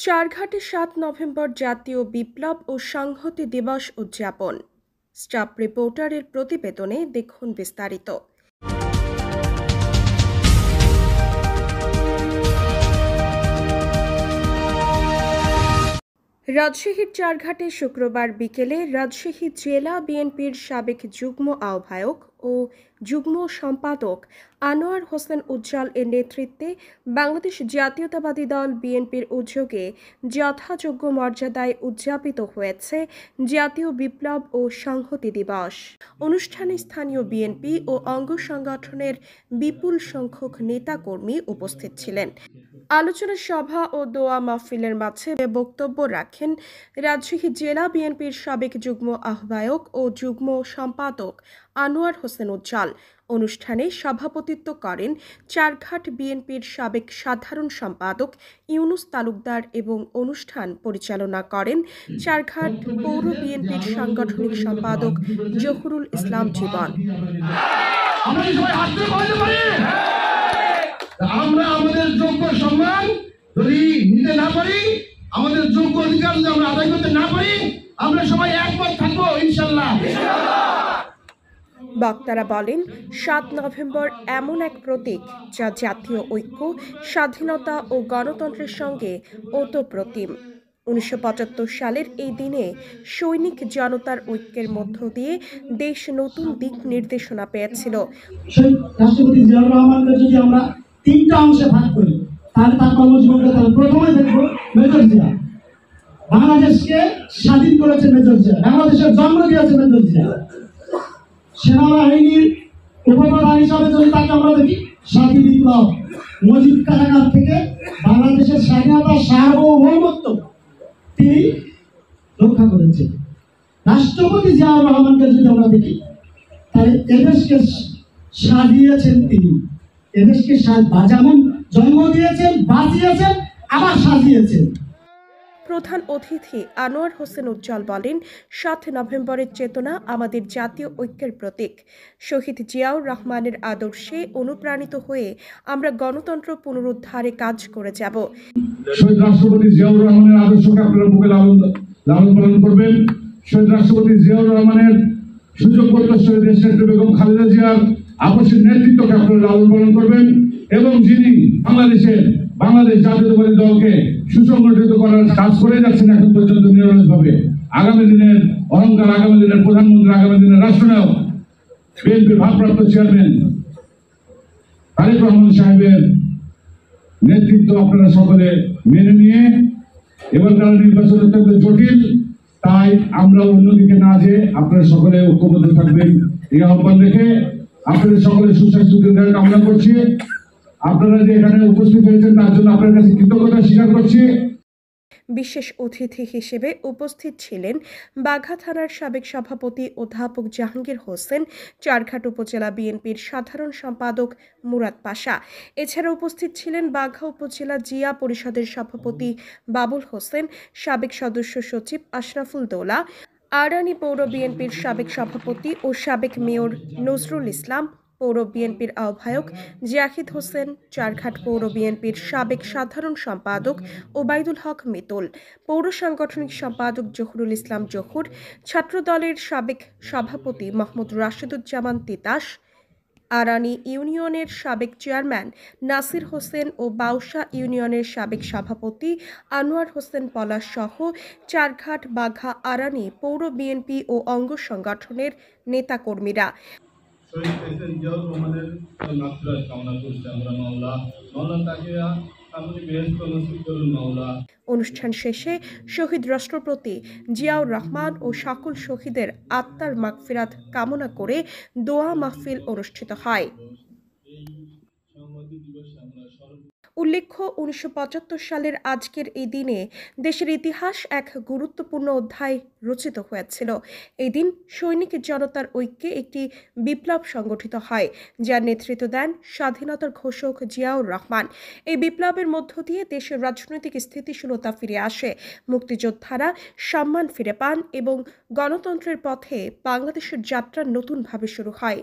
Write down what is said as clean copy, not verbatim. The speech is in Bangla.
চারঘাটে ৭ নভেম্বর জাতীয় বিপ্লব ও সংহতি দিবস উদযাপন। স্টাফ রিপোর্টারের প্রতিবেদনে দেখুন বিস্তারিত। রাজশাহীর চারঘাটে শুক্রবার বিকেলে রাজশাহী জেলা বিএনপির সাবেক যুগ্ম আহ্বায়ক ও যুগ্ম সম্পাদক আনোয়ার হোসেন উজ্জ্বল এর নেতৃত্বে বাংলাদেশ জাতীয়তাবাদী দল বিএনপির উদ্যোগে যথাযোগ্য মর্যাদায় উদযাপিত হয়েছে জাতীয় বিপ্লব ও সংহতি দিবস। অনুষ্ঠানে স্থানীয় বিএনপি ও অঙ্গ সংগঠনের বিপুল সংখ্যক নেতাকর্মী উপস্থিত ছিলেন। আলোচনা সভা ও দোয়া মাহফিলের মাঝে বক্তব্য রাখেন রাজশাহী জেলা বিএনপির সাবেক যুগ্ম আহ্বায়ক ও যুগ্ম সম্পাদক আনোয়ার হোসেন উজ্জ্বল। অনুষ্ঠানে সভাপতিত্ব করেন চারঘাট বিএনপির সাবেক সাধারণ সম্পাদক ইউনুস তালুকদার এবং অনুষ্ঠান পরিচালনা করেন চারঘাট পৌর বিএনপির সাংগঠনিক সম্পাদক জহুরুল ইসলাম জীবন। আমরা আমাদের যোগ্য সম্মান যদি নিতে না পারি, আমাদের যোগ্য অধিকার যদি আমরা আদায় করতে না পারি, আমরা সবাই একমত থাকবো ইনশাআল্লাহ। বক্তারা বলেন, ৭ নভেম্বর এমন এক প্রতীক যা জাতীয় ঐক্য, স্বাধীনতা ও গণতন্ত্রের সঙ্গে ওতপ্রোতিম। ১৯৭৫ সালের এই দিনে সৈনিক জনতার ঐক্যের মধ্য দিয়ে দেশ নতুন দিক নির্দেশনা পেয়েছিল। রাষ্ট্রপতি জিয়াউর রহমানকে যদি আমরা ৩টা অংশে ভাগ করি, তাহলে তার কর্মজীবনটা প্রথমে দেখব মেজর জিয়া। বাংলাদেশকে স্বাধীন করেছে মেজর জিয়া, বাংলাদেশের জন্ম দিয়েছে মেজর জিয়া। সেনাবাহিনীর উপপ্রধান হিসাবে যদি তাকে আমরা দেখি, স্বাধীন বিপ্লব মুজিব কারাগার থেকে বাংলাদেশের স্বাধীনতা সার্বভৌমত্ব তিনি রক্ষা করেছেন। রাষ্ট্রপতি জিয়াউর রহমানকে যদি আমরা দেখি, তাহলে এদেশকে সাজিয়েছেন তিনি, এদেশকে যেমন জন্ম দিয়েছেন, বাঁচিয়েছেন, আবার সাজিয়েছেন। প্রধান অতিথি আনোয়ার হোসেন উজ্জ্বল বলেন, ৭ নভেম্বরের চেতনা আমাদের জাতীয় ঐক্যের প্রতীক। শহীদ জিয়াউর রহমানের আদর্শে অনুপ্রাণিত হয়ে আমরা গণতন্ত্র পুনরুদ্ধারে কাজ করে যাব। শহীদ রাষ্ট্রপতি জিয়াউর রহমানের আদর্শকে আপনারা বুকে লালন পালন করবেন। শহীদ রাষ্ট্রপতি জিয়াউর রহমানের সুযোগ্য শহীদ দেশনেত্রী বেগম খালেদা জিয়ার আপসের নেতৃত্বকে আপনারা লালন পালন করবেন এবং যিনি বাংলাদেশ জাতীয়তাবাদী দলকে সুসংগঠিত করার কাজ করে যাচ্ছেন এখন পর্যন্ত নিরলসভাবে, আগামী দিনের অহংকার, আগামী দিনের প্রধানমন্ত্রী, আগামী দিনের রাষ্ট্রনায়ক, বিএনপির ভারপ্রাপ্ত চেয়ারম্যান তারেক রহমান সাহেবের নেতৃত্ব আপনারা সকলে মেনে নিয়ে, এবারকার নির্বাচন অত্যন্ত জটিল, তাই আমরা অন্যদিকে না যে আপনারা সকলে ঐক্যবদ্ধ থাকবেন এই আহ্বান রেখে আপনাদের সকলে সুস্বাস্থ্য দীর্ঘায়ু কামনা করছি। আপনারা যে এখানে উপস্থিত হয়েছেন তার জন্য আপনার কাছে কৃতজ্ঞতা স্বীকার করছি। বিশেষ অতিথি হিসেবে উপস্থিত ছিলেন বাঘা থানার সাবেক সভাপতি অধ্যাপক জাহাঙ্গীর হোসেন, চারঘাট উপজেলা বিএনপির সাধারণ সম্পাদক মুরাদ পাশা। এছাড়া উপস্থিত ছিলেন বাঘা উপজেলা জিয়া পরিষদের সভাপতি বাবুল হোসেন, সাবেক সদস্য সচিব আশরাফুল দৌলা, আরানি পৌর বিএনপির সাবেক সভাপতি ও সাবেক মেয়র নজরুল ইসলাম, পৌর বিএনপির আহ্বায়ক জাহিদ হোসেন, চারঘাট পৌর বিএনপির সাবেক সাধারণ সম্পাদক ওবায়দুল হক মিতুল, পৌর সাংগঠনিক সম্পাদক জহুরুল ইসলাম জহুর, ছাত্রদলের সাবেক সভাপতি মোহাম্মদ রাশেদুজ্জামান তিতাস, আরানি ইউনিয়নের সাবেক চেয়ারম্যান নাসির হোসেন ও বাউসা ইউনিয়নের সাবেক সভাপতি আনোয়ার হোসেন পলাশ সহ চারঘাট, বাঘা, আরানি পৌর বিএনপি ও অঙ্গ সংগঠনের নেতাকর্মীরা। অনুষ্ঠান শেষে শহীদ রাষ্ট্রপতি জিয়াউর রহমান ও সকল শহীদের আত্মার মাগফিরাত কামনা করে দোয়া মাহফিল অনুষ্ঠিত হয়। উল্লেখ্য, ১৯৭৫ সালের আজকের এই দিনে দেশের ইতিহাস এক গুরুত্বপূর্ণ অধ্যায় রচিত হয়েছিল। এই দিন সৈনিক জনতার ঐক্যে একটি বিপ্লব সংগঠিত হয়, যার নেতৃত্ব দেন স্বাধীনতার ঘোষক জিয়াউর রহমান। এই বিপ্লবের মধ্য দিয়ে দেশের রাজনৈতিক স্থিতিশীলতা ফিরে আসে, মুক্তিযোদ্ধারা সম্মান ফিরে পান এবং গণতন্ত্রের পথে বাংলাদেশের যাত্রা নতুনভাবে শুরু হয়।